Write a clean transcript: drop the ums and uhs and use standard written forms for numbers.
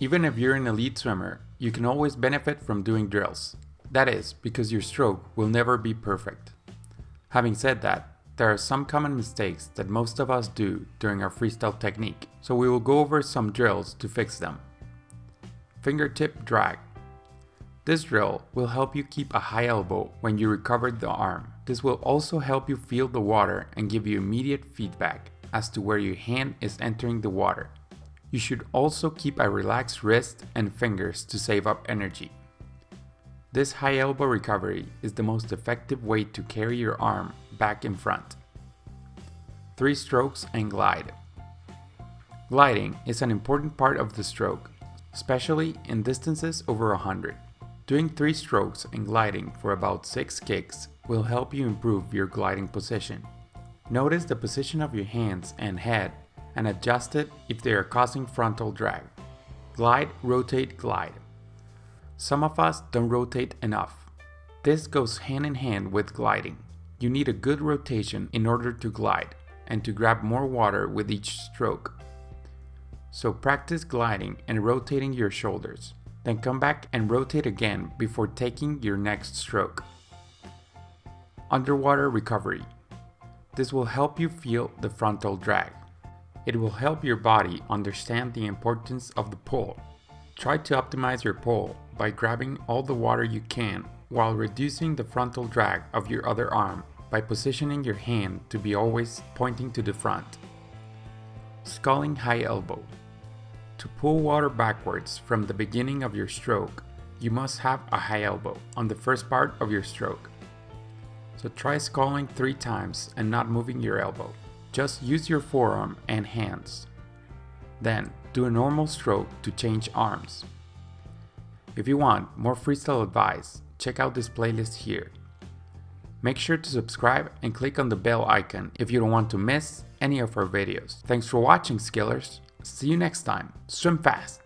Even if you're an elite swimmer, you can always benefit from doing drills. That is, because your stroke will never be perfect. Having said that, there are some common mistakes that most of us do during our freestyle technique, so we will go over some drills to fix them. Fingertip drag. This drill will help you keep a high elbow when you recover the arm. This will also help you feel the water and give you immediate feedback as to where your hand is entering the water. You should also keep a relaxed wrist and fingers to save up energy. This high elbow recovery is the most effective way to carry your arm back in front. 3 strokes and glide. Gliding is an important part of the stroke, especially in distances over 100. Doing 3 strokes and gliding for about 6 kicks will help you improve your gliding position. Notice the position of your hands and head and adjust it if they are causing frontal drag. Glide, rotate, glide. Some of us don't rotate enough. This goes hand in hand with gliding. You need a good rotation in order to glide and to grab more water with each stroke. So practice gliding and rotating your shoulders. Then come back and rotate again before taking your next stroke. Underwater recovery. This will help you feel the frontal drag. It will help your body understand the importance of the pull. Try to optimize your pull by grabbing all the water you can while reducing the frontal drag of your other arm by positioning your hand to be always pointing to the front. Sculling high elbow. To pull water backwards from the beginning of your stroke, you must have a high elbow on the first part of your stroke. So try sculling 3 times and not moving your elbow. Just use your forearm and hands. Then do a normal stroke to change arms. If you want more freestyle advice, check out this playlist here. Make sure to subscribe and click on the bell icon if you don't want to miss any of our videos. Thanks for watching, skillers. See you next time. Swim fast!